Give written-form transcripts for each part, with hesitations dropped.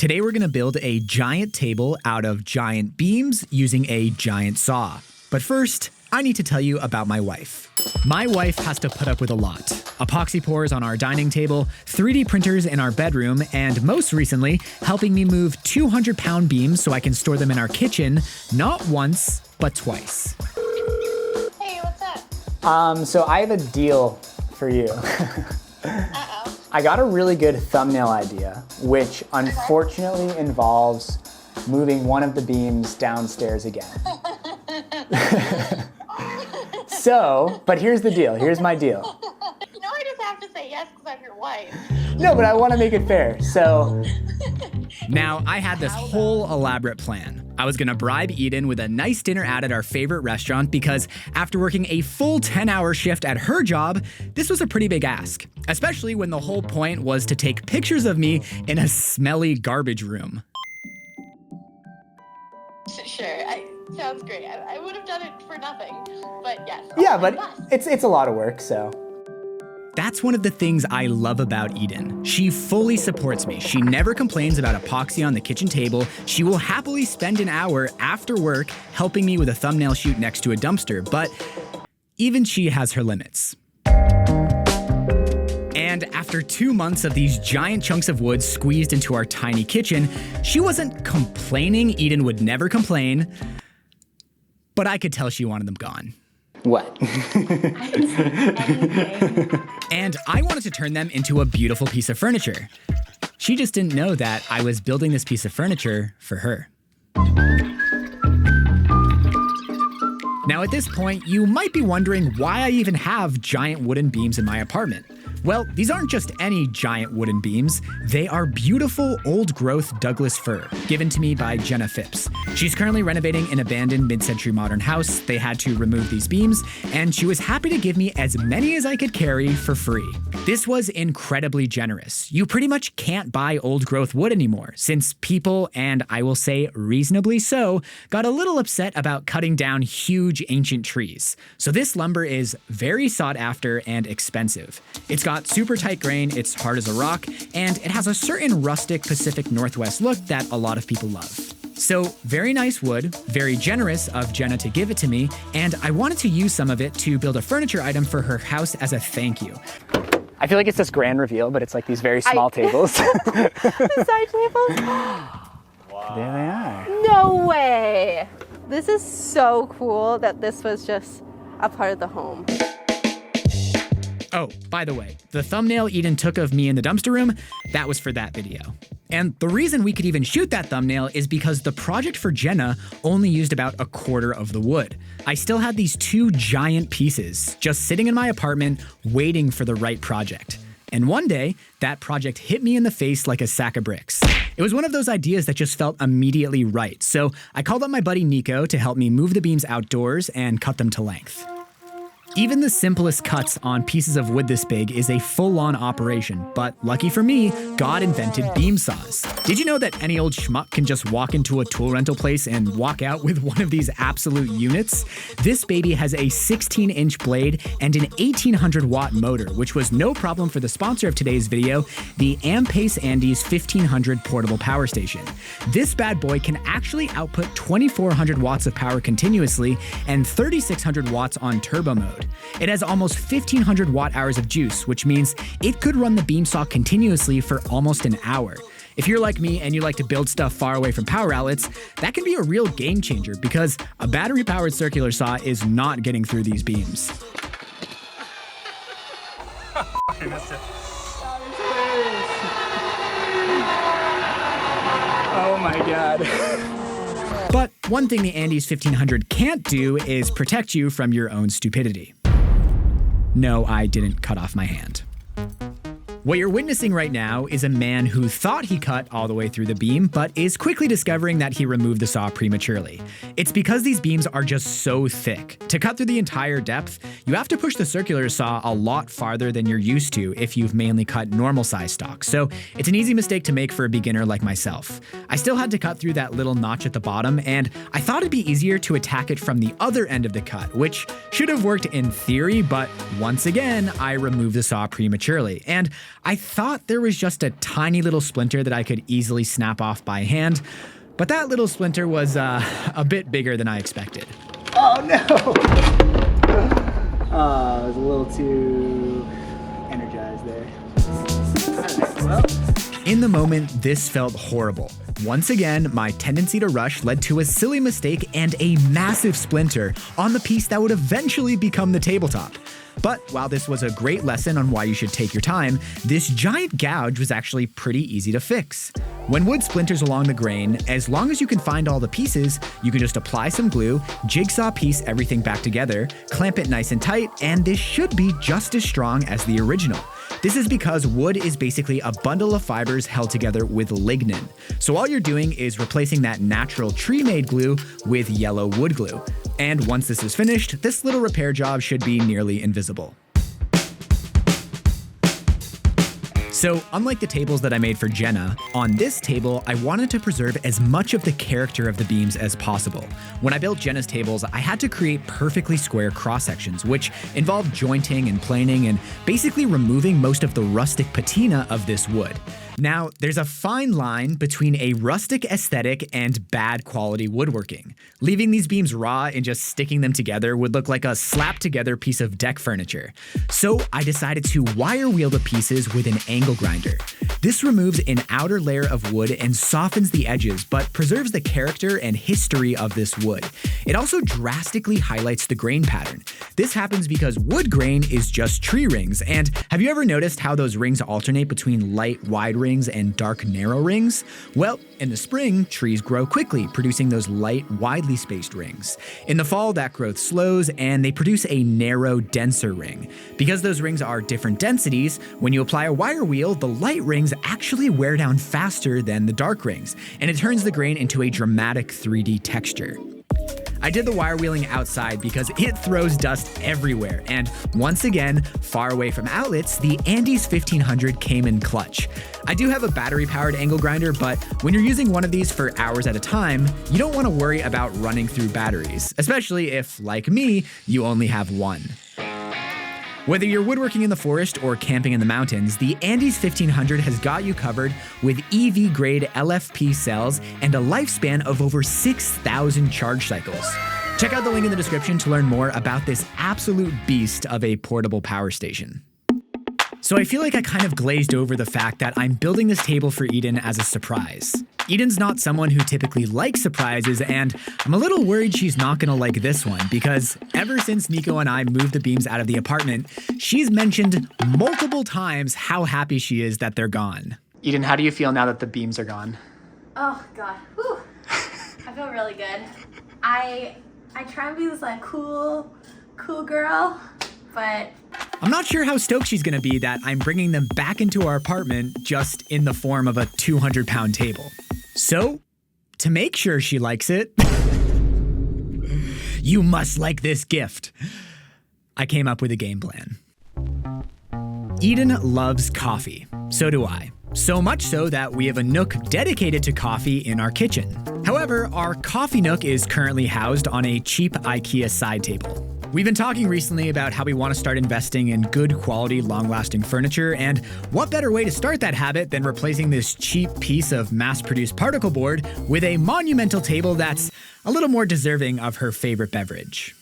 Today we're gonna build a giant table out of giant beams using a giant saw. But first, I need to tell you about my wife. My wife has to put up with a lot. Epoxy pours on our dining table, 3D printers in our bedroom, and most recently, helping me move 200-pound beams so I can store them in our kitchen, not once, but twice. Hey, what's up? So I have a deal for you. Uh-oh. I got a really good thumbnail idea, which unfortunately involves moving one of the beams downstairs again. But here's the deal. Here's my deal. You know, I just have to say yes because I'm your wife. No, but I want to make it fair. Now, I had this whole elaborate plan. I was gonna bribe Eden with a nice dinner out at our favorite restaurant because after working a full 10-hour shift at her job, this was a pretty big ask, especially when the whole point was to take pictures of me in a smelly garbage room. Sure, sounds great. I would have done it for nothing, but yes. Yeah, but it's a lot of work, so. That's one of the things I love about Eden. She fully supports me. She never complains about epoxy on the kitchen table. She will happily spend an hour after work helping me with a thumbnail shoot next to a dumpster, but even she has her limits. And after 2 months of these giant chunks of wood squeezed into our tiny kitchen, she wasn't complaining Eden would never complain, but I could tell she wanted them gone. What? And I wanted to turn them into a beautiful piece of furniture. She just didn't know that I was building this piece of furniture for her. Now at this point, you might be wondering why I even have giant wooden beams in my apartment. Well, these aren't just any giant wooden beams. They are beautiful old-growth Douglas fir, given to me by Jenna Phipps. She's currently renovating an abandoned mid-century modern house. They had to remove these beams, and she was happy to give me as many as I could carry for free. This was incredibly generous. You pretty much can't buy old-growth wood anymore, since people, and I will say reasonably so, got a little upset about cutting down huge ancient trees. So this lumber is very sought after and expensive. It's got super tight grain, it's hard as a rock, and it has a certain rustic Pacific Northwest look that a lot of people love. So very nice wood, very generous of Jenna to give it to me, and I wanted to use some of it to build a furniture item for her house as a thank you. I feel like it's this grand reveal, but it's like these very small tables. The side tables? Wow. There they are. No way! This is so cool that this was just a part of the home. Oh, by the way, the thumbnail Eden took of me in the dumpster room, that was for that video. And the reason we could even shoot that thumbnail is because the project for Jenna only used about a quarter of the wood. I still had these 2 giant pieces just sitting in my apartment waiting for the right project. And one day, that project hit me in the face like a sack of bricks. It was one of those ideas that just felt immediately right. So I called up my buddy Nico to help me move the beams outdoors and cut them to length. Even the simplest cuts on pieces of wood this big is a full-on operation, but lucky for me, God invented beam saws. Did you know that any old schmuck can just walk into a tool rental place and walk out with one of these absolute units? This baby has a 16-inch blade and an 1800-watt motor, which was no problem for the sponsor of today's video, the Ampace Andes 1500 portable power station. This bad boy can actually output 2400 watts of power continuously and 3600 watts on turbo mode. It has almost 1500 watt-hours of juice, which means it could run the beam saw continuously for almost an hour. If you're like me and you like to build stuff far away from power outlets, that can be a real game changer because a battery-powered circular saw is not getting through these beams. Oh my God. But one thing the Andes 1500 can't do is protect you from your own stupidity. No, I didn't cut off my hand. What you're witnessing right now is a man who thought he cut all the way through the beam, but is quickly discovering that he removed the saw prematurely. It's because these beams are just so thick. To cut through the entire depth, you have to push the circular saw a lot farther than you're used to if you've mainly cut normal size stock, so it's an easy mistake to make for a beginner like myself. I still had to cut through that little notch at the bottom, and I thought it'd be easier to attack it from the other end of the cut, which should have worked in theory, but once again, I removed the saw prematurely. And I thought there was just a tiny little splinter that I could easily snap off by hand, but that little splinter was a bit bigger than I expected. Oh no! I was a little too energized there. Alright, well. In the moment, this felt horrible. Once again, my tendency to rush led to a silly mistake and a massive splinter on the piece that would eventually become the tabletop. But while this was a great lesson on why you should take your time, this giant gouge was actually pretty easy to fix. When wood splinters along the grain, as long as you can find all the pieces, you can just apply some glue, jigsaw piece everything back together, clamp it nice and tight, and this should be just as strong as the original. This is because wood is basically a bundle of fibers held together with lignin. So all you're doing is replacing that natural tree-made glue with yellow wood glue. And once this is finished, this little repair job should be nearly invisible. So, unlike the tables that I made for Jenna, on this table, I wanted to preserve as much of the character of the beams as possible. When I built Jenna's tables, I had to create perfectly square cross-sections, which involved jointing and planing and basically removing most of the rustic patina of this wood. Now, there's a fine line between a rustic aesthetic and bad quality woodworking. Leaving these beams raw and just sticking them together would look like a slapped together piece of deck furniture. So I decided to wire wheel the pieces with an angle grinder. This removes an outer layer of wood and softens the edges, but preserves the character and history of this wood. It also drastically highlights the grain pattern. This happens because wood grain is just tree rings, and have you ever noticed how those rings alternate between light, wide rings and dark, narrow rings? Well, in the spring, trees grow quickly, producing those light, widely spaced rings. In the fall, that growth slows, and they produce a narrow, denser ring. Because those rings are different densities, when you apply a wire wheel, the light rings actually wear down faster than the dark rings, and it turns the grain into a dramatic 3D texture. I did the wire wheeling outside because it throws dust everywhere, and once again, far away from outlets, the Andes 1500 came in clutch. I do have a battery-powered angle grinder, but when you're using one of these for hours at a time, you don't want to worry about running through batteries, especially if, like me, you only have one. Whether you're woodworking in the forest or camping in the mountains, the Andes 1500 has got you covered with EV-grade LFP cells and a lifespan of over 6,000 charge cycles. Check out the link in the description to learn more about this absolute beast of a portable power station. So I feel like I kind of glazed over the fact that I'm building this table for Eden as a surprise. Eden's not someone who typically likes surprises, and I'm a little worried she's not gonna like this one because ever since Nico and I moved the beams out of the apartment, she's mentioned multiple times how happy she is that they're gone. Eden, how do you feel now that the beams are gone? Oh God, whew. I feel really good. I try and be this like cool girl, but I'm not sure how stoked she's gonna be that I'm bringing them back into our apartment just in the form of a 200-pound table. So, to make sure she likes it, you must like this gift. I came up with a game plan. Eden loves coffee. So do I. So much so that we have a nook dedicated to coffee in our kitchen. However, our coffee nook is currently housed on a cheap IKEA side table. We've been talking recently about how we want to start investing in good quality, long-lasting furniture, and what better way to start that habit than replacing this cheap piece of mass-produced particle board with a monumental table that's a little more deserving of her favorite beverage.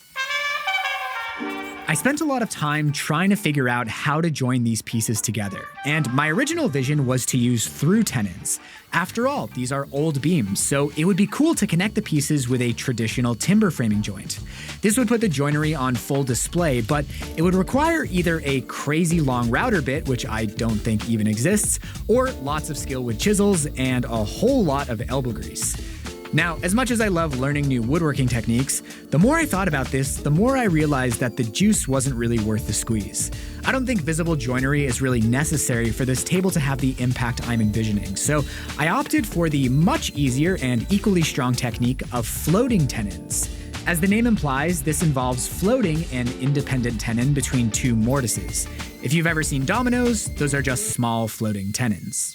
I spent a lot of time trying to figure out how to join these pieces together, and my original vision was to use through tenons. After all, these are old beams, so it would be cool to connect the pieces with a traditional timber framing joint. This would put the joinery on full display, but it would require either a crazy long router bit, which I don't think even exists, or lots of skill with chisels and a whole lot of elbow grease. Now, as much as I love learning new woodworking techniques, the more I thought about this, the more I realized that the juice wasn't really worth the squeeze. I don't think visible joinery is really necessary for this table to have the impact I'm envisioning, so I opted for the much easier and equally strong technique of floating tenons. As the name implies, this involves floating an independent tenon between two mortises. If you've ever seen dominoes, those are just small floating tenons.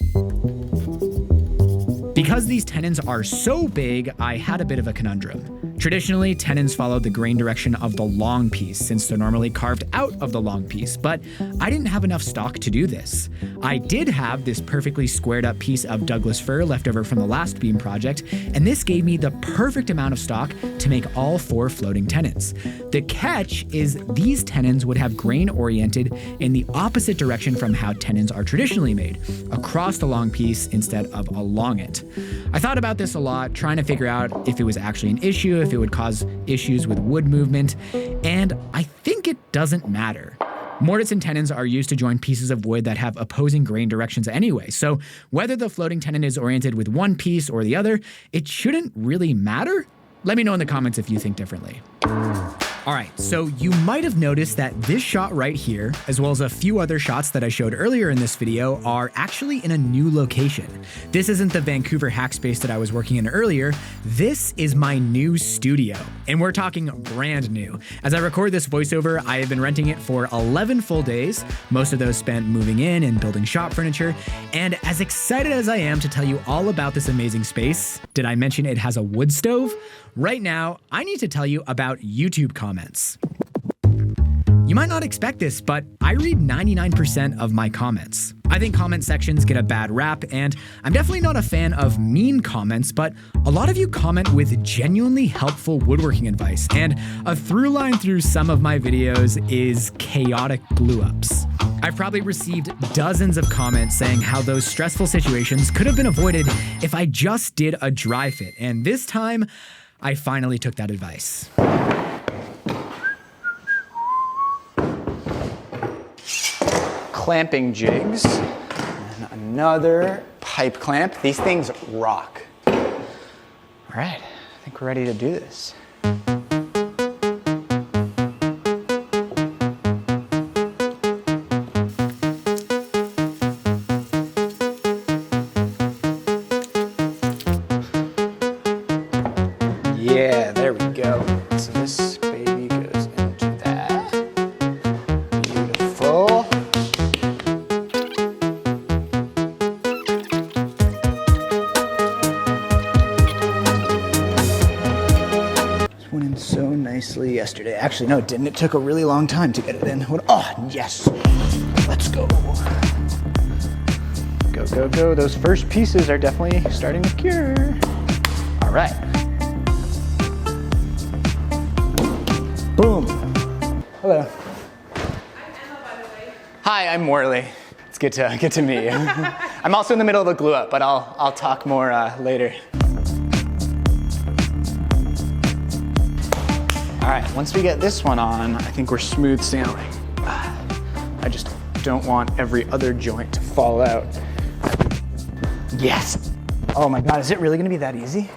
Because these tenons are so big, I had a bit of a conundrum. Traditionally, tenons follow the grain direction of the long piece since they're normally carved out of the long piece, but I didn't have enough stock to do this. I did have this perfectly squared up piece of Douglas fir left over from the last beam project, and this gave me the perfect amount of stock to make all 4 floating tenons. The catch is these tenons would have grain oriented in the opposite direction from how tenons are traditionally made, across the long piece instead of along it. I thought about this a lot, trying to figure out if it was actually an issue, if it would cause issues with wood movement, and I think it doesn't matter. Mortise and tenons are used to join pieces of wood that have opposing grain directions anyway, so whether the floating tenon is oriented with one piece or the other, it shouldn't really matter. Let me know in the comments if you think differently. Alright, so you might have noticed that this shot right here, as well as a few other shots that I showed earlier in this video, are actually in a new location. This isn't the Vancouver hackspace that I was working in earlier, this is my new studio, and we're talking brand new. As I record this voiceover, I have been renting it for 11 full days, most of those spent moving in and building shop furniture, and as excited as I am to tell you all about this amazing space, did I mention it has a wood stove? Right now, I need to tell you about YouTube comments. You might not expect this, but I read 99% of my comments. I think comment sections get a bad rap, and I'm definitely not a fan of mean comments, but a lot of you comment with genuinely helpful woodworking advice, and a through line through some of my videos is chaotic glue-ups. I've probably received dozens of comments saying how those stressful situations could have been avoided if I just did a dry fit, and this time, I finally took that advice. Clamping jigs, and another pipe clamp. These things rock. All right, I think we're ready to do this. Yeah, there we go. So this baby goes into that. Beautiful. This went in so nicely yesterday. Actually, no, it didn't. It took a really long time to get it in. Oh, yes. Let's go. Go, go, go. Those first pieces are definitely starting to cure. All right. Boom. Hello. I'm Emma, by the way. Hi, I'm Morley. It's good to meet you. I'm also in the middle of a glue up, but I'll talk more later. All right, once we get this one on, I think we're smooth sailing. I just don't want every other joint to fall out. Yes. Oh my God, is it really gonna be that easy?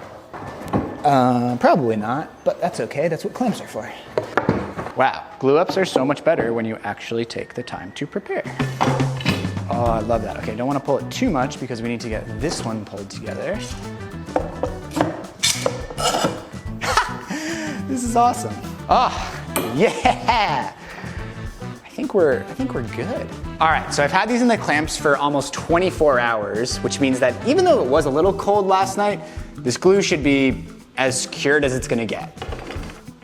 Probably not, but that's okay. That's what clamps are for. Wow, glue ups are so much better when you actually take the time to prepare. Oh, I love that. Okay, don't want to pull it too much because we need to get this one pulled together. This is awesome. Oh, yeah. I think we're good. All right, so I've had these in the clamps for almost 24 hours, which means that even though it was a little cold last night, this glue should be as cured as it's gonna get.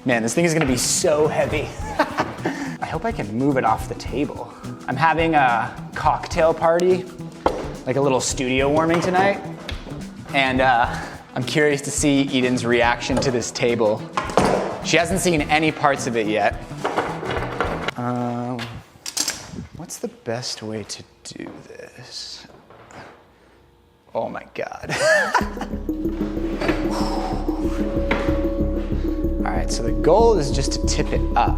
Man, this thing is gonna be so heavy. I hope I can move it off the table. I'm having a cocktail party, like a little studio warming tonight, and I'm curious to see Eden's reaction to this table. She hasn't seen any parts of it yet. What's the best way to do this? Oh my God. All right, so the goal is just to tip it up.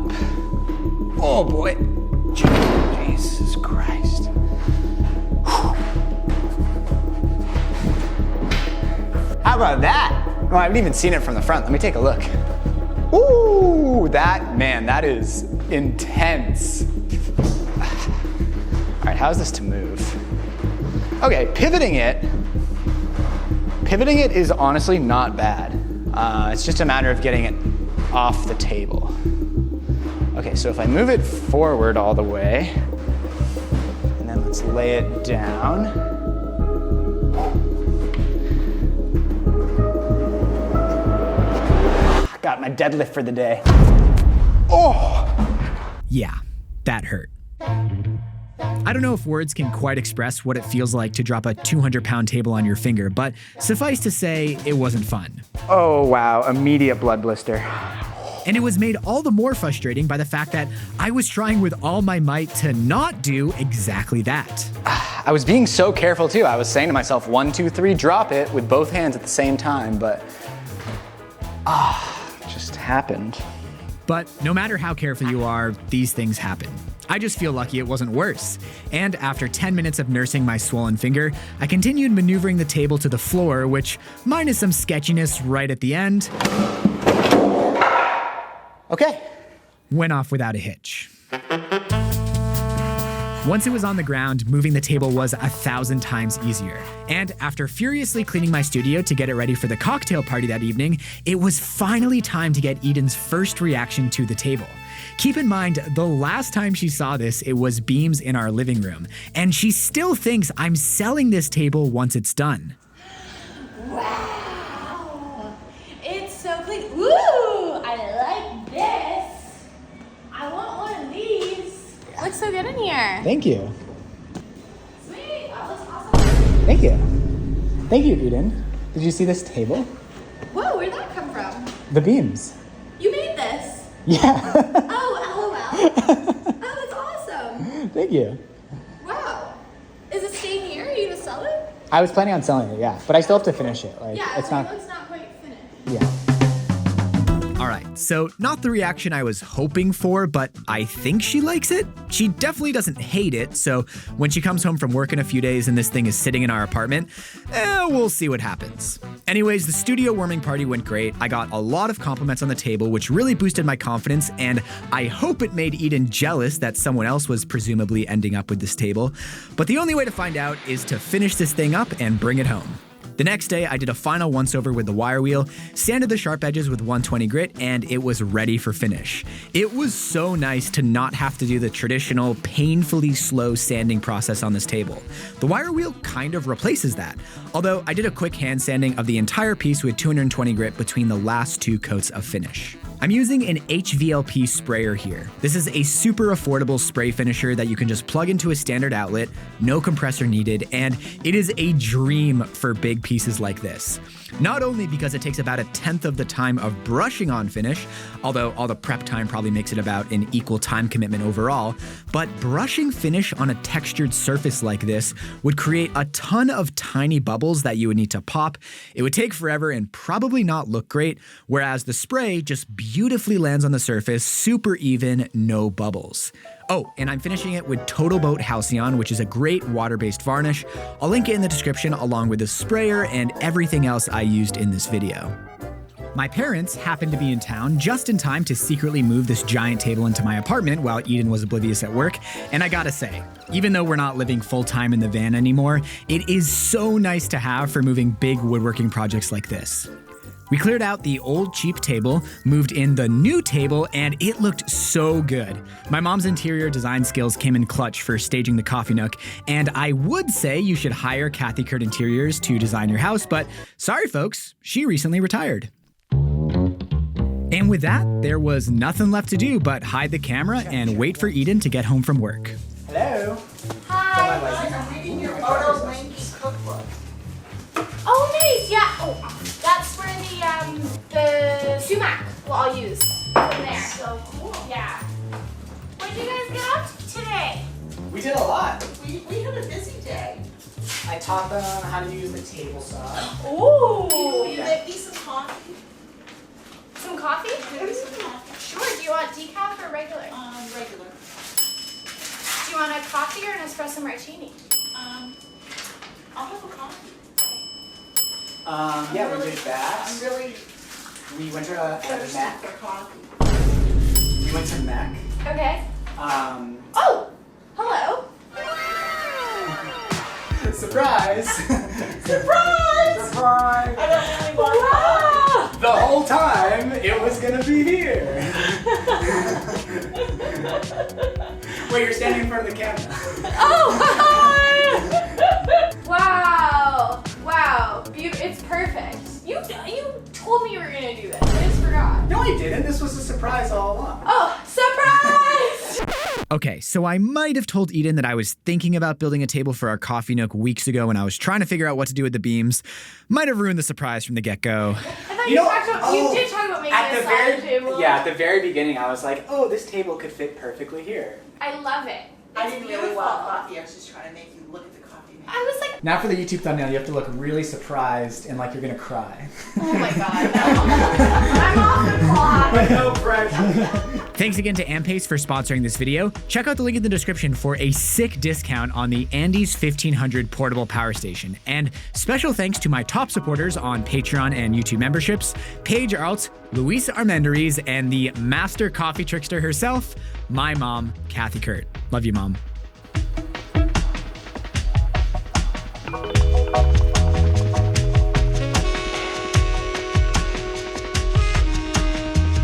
Oh boy. Jesus Christ. How about that? Oh, I haven't even seen it from the front. Let me take a look. Ooh, that is intense. All right, how's this to move? Okay, pivoting it is honestly not bad. It's just a matter of getting it off the table. Okay, so if I move it forward all the way, and then let's lay it down. my deadlift for the day. Oh! Yeah, that hurt. I don't know if words can quite express what it feels like to drop a 200-pound table on your finger, but suffice to say, it wasn't fun. Oh wow, immediate blood blister. And it was made all the more frustrating by the fact that I was trying with all my might to not do exactly that. I was being so careful too. I was saying to myself, 1, 2, 3, drop it with both hands at the same time, but it just happened. But no matter how careful you are, these things happen. I just feel lucky it wasn't worse. And after 10 minutes of nursing my swollen finger, I continued maneuvering the table to the floor, which, minus some sketchiness right at the end, Okay. went off without a hitch. Once it was on the ground, moving the table was 1,000 times easier. And after furiously cleaning my studio to get it ready for the cocktail party that evening, it was finally time to get Eden's first reaction to the table. Keep in mind, the last time she saw this, it was beams in our living room, and she still thinks I'm selling this table once it's done. Wow! It's so clean. Woo! I like this. I want one of these. Looks so good in here. Thank you. Sweet. That looks awesome. Thank you. Thank you, Eden. Did you see this table? Whoa, where'd that come from? The beams. You made this? Yeah. Oh, LOL. Oh, that's awesome. Thank you. Wow. Is it staying here? Are you gonna sell it? I was planning on selling it, yeah, but I still have to finish it. Like, Yeah, it's it not. looks not quite finished. Yeah. All right, so not the reaction I was hoping for, but I think she likes it. She definitely doesn't hate it, so when she comes home from work in a few days and this thing is sitting in our apartment, we'll see what happens. Anyways, the studio warming party went great. I got a lot of compliments on the table, which really boosted my confidence, and I hope it made Eden jealous that someone else was presumably ending up with this table. But the only way to find out is to finish this thing up and bring it home. The next day, I did a final once-over with the wire wheel, sanded the sharp edges with 120 grit, and it was ready for finish. It was so nice to not have to do the traditional, painfully slow sanding process on this table. The wire wheel kind of replaces that, although I did a quick hand sanding of the entire piece with 220 grit between the last 2 coats of finish. I'm using an HVLP sprayer here. This is a super affordable spray finisher that you can just plug into a standard outlet, no compressor needed, and it is a dream for big pieces like this. Not only because it takes about 1/10 of the time of brushing on finish, although all the prep time probably makes it about an equal time commitment overall, but brushing finish on a textured surface like this would create a ton of tiny bubbles that you would need to pop. It would take forever and probably not look great, whereas the spray just beautifully lands on the surface, super even, no bubbles. Oh, and I'm finishing it with Total Boat Halcyon, which is a great water-based varnish. I'll link it in the description along with the sprayer and everything else I used in this video. My parents happened to be in town just in time to secretly move this giant table into my apartment while Eden was oblivious at work, and I gotta say, even though we're not living full-time in the van anymore, it is so nice to have for moving big woodworking projects like this. We cleared out the old cheap table, moved in the new table, and it looked so good. My mom's interior design skills came in clutch for staging the coffee nook, and I would say you should hire Kathy Kurt Interiors to design your house, but sorry folks, she recently retired. And with that, there was nothing left to do but hide the camera and wait for Eden to get home from work. Hello. Hi. I'm reading your Ogonblick cookbook. Oh, nice. Yeah. Oh, that's for the sumac. Well, I'll use from there. So cool. Yeah. What did you guys get up to today? We did a lot. We had a busy day. I taught them how to use the table saw. Ooh. You make me some coffee. Some coffee? Maybe some coffee. Sure. Do you want decaf or regular? Regular. Do you want a coffee or an espresso martini? I'll have a coffee. Yeah, we did that. I'm really We went to a thirsty Mac. for coffee. We went to Mac. Okay. Oh! Hello! Surprise! Surprise! Surprise! I don't really want The whole time it was gonna be here. Wait, you're standing in front of the camera. Oh, hi! Wow. Wow. It's perfect. You told me you were gonna do this. I just forgot. No, I didn't. This was a surprise all along. Oh, surprise! Okay, so I might have told Eden that I was thinking about building a table for our coffee nook weeks ago when I was trying to figure out what to do with the beams. Might have ruined the surprise from the get-go. I thought you did talk about making a side table. Yeah, at the very beginning, I was like, oh, this table could fit perfectly here. I love it. I It's didn't beautiful. really want coffee. I was just trying to make you look at the coffee maker. I was like, Now for the YouTube thumbnail, you have to look really surprised and like you're gonna cry. oh my god, no. I'm off the clock. No pressure. Thanks again to Ampace for sponsoring this video. Check out the link in the description for a sick discount on the Andes 1500 portable power station. And special thanks to my top supporters on Patreon and YouTube memberships, Paige Arlt, Luiza Armendariz, and the master coffee trickster herself, my mom, Kathy Kurt. Love you, Mom.